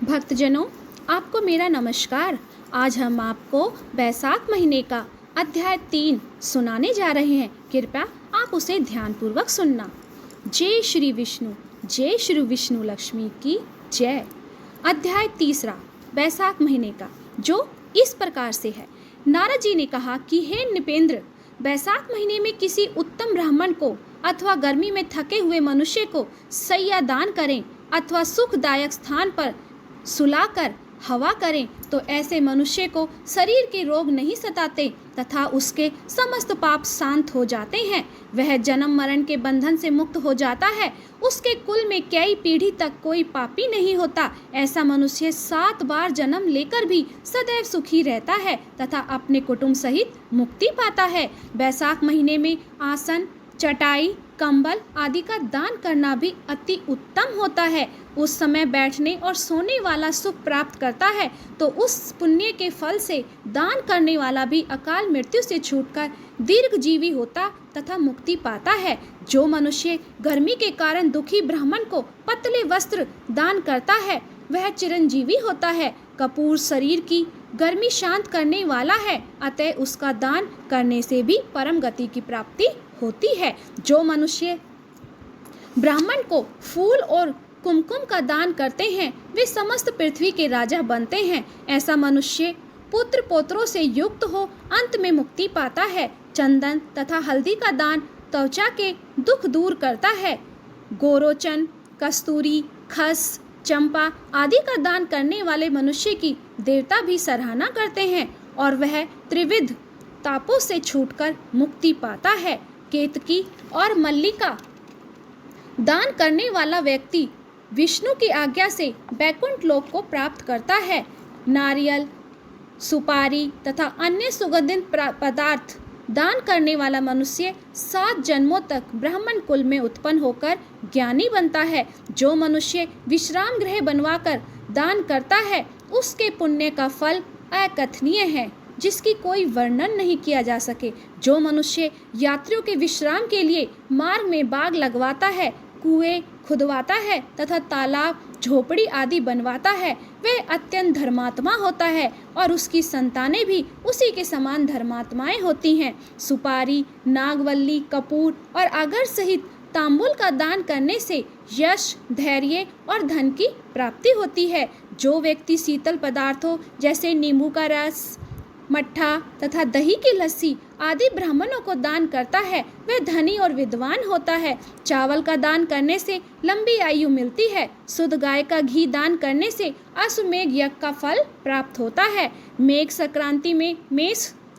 भक्तजनों, आपको मेरा नमस्कार। आज हम आपको बैसाख महीने का अध्याय 3 सुनाने जा रहे हैं। कृपया आप उसे ध्यानपूर्वक सुनना। जय श्री विष्णु लक्ष्मी की जय। अध्याय 3 बैसाख महीने का, जो इस प्रकार से है। नारद जी ने कहा कि हे नृपेंद्र, बैसाख महीने में किसी उत्तम ब्राह्मण को अथवा गर्मी में थके हुए मनुष्य को शैया दान करें अथवा सुखदायक स्थान पर सुलाकर हवा करें तो ऐसे मनुष्य को शरीर के रोग नहीं सताते तथा उसके समस्त पाप शांत हो जाते हैं। वह जन्म मरण के बंधन से मुक्त हो जाता है। उसके कुल में कई पीढ़ी तक कोई पापी नहीं होता। ऐसा मनुष्य 7 बार जन्म लेकर भी सदैव सुखी रहता है तथा अपने कुटुंब सहित मुक्ति पाता है। बैसाख महीने में आसन, चटाई, कंबल आदि का दान करना भी अति उत्तम होता है। उस समय बैठने और सोने वाला सुख प्राप्त करता है, तो उस पुण्य के फल से दान करने वाला भी अकाल मृत्यु से छूटकर दीर्घजीवी होता तथा मुक्ति पाता है। जो मनुष्य गर्मी के कारण दुखी ब्राह्मण को पतले वस्त्र दान करता है, वह चिरंजीवी होता है। कपूर शरीर की गर्मी शांत करने वाला है, अतः उसका दान करने से भी परम गति की प्राप्ति होती है। जो मनुष्य ब्राह्मण को फूल और कुमकुम का दान करते हैं, वे समस्त पृथ्वी के राजा बनते हैं। ऐसा मनुष्य पुत्र पौत्रों से युक्त हो अंत में मुक्ति पाता है। चंदन तथा हल्दी का दान त्वचा के दुख दूर करता है। गोरोचन, कस्तूरी, खस, चंपा आदि का दान करने वाले मनुष्य की देवता भी सराहना करते हैं और वह त्रिविध तापों से छूटकर मुक्ति पाता है। केतकी और मल्लिका दान करने वाला व्यक्ति विष्णु की आज्ञा से बैकुंठ लोक को प्राप्त करता है। नारियल, सुपारी तथा अन्य सुगंधित पदार्थ दान करने वाला मनुष्य 7 जन्मों तक ब्राह्मण कुल में उत्पन्न होकर ज्ञानी बनता है। जो मनुष्य विश्राम गृह बनवाकर दान करता है, उसके पुण्य का फल अकथनीय है, जिसकी कोई वर्णन नहीं किया जा सके। जो मनुष्य यात्रियों के विश्राम के लिए मार्ग में बाग लगवाता है, कुएं खुदवाता है तथा तालाब, झोपड़ी आदि बनवाता है, वह अत्यंत धर्मात्मा होता है और उसकी संतानें भी उसी के समान धर्मात्माएं होती हैं। सुपारी, नागवल्ली, कपूर और अगर सहित तांबूल का दान करने से यश, धैर्य और धन की प्राप्ति होती है। जो व्यक्ति शीतल पदार्थों जैसे नींबू का रस, मट्ठा तथा दही की लस्सी आदि ब्राह्मणों को दान करता है, वह धनी और विद्वान होता है। चावल का दान करने से लंबी आयु मिलती है। शुद्ध गाय का घी दान करने से अश्वमेघ यज्ञ का फल प्राप्त होता है। मेष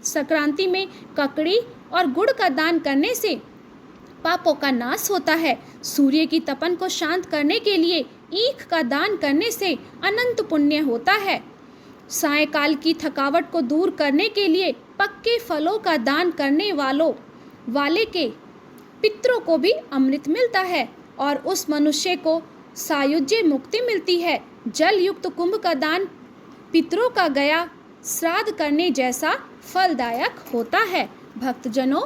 संक्रांति में ककड़ी और गुड़ का दान करने से पापों का नाश होता है। सूर्य की तपन को शांत करने के लिए ईख का दान करने से अनंत पुण्य होता है। सायंकाल की थकावट को दूर करने के लिए पक्के फलों का दान करने वाले के पितरों को भी अमृत मिलता है और उस मनुष्य को सायुज्य मुक्ति मिलती है। जल युक्त कुंभ का दान पितरों का गया श्राद्ध करने जैसा फलदायक होता है। भक्तजनों,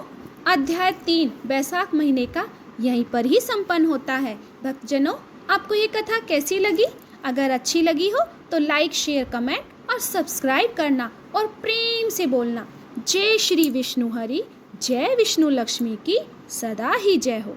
अध्याय 3 बैसाख महीने का यहीं पर ही संपन्न होता है। भक्तजनों, आपको ये कथा कैसी लगी? अगर अच्छी लगी हो तो लाइक, शेयर, कमेंट और सब्सक्राइब करना और प्रेम से बोलना, जय श्री विष्णु हरि, जय विष्णु लक्ष्मी की सदा ही जय हो।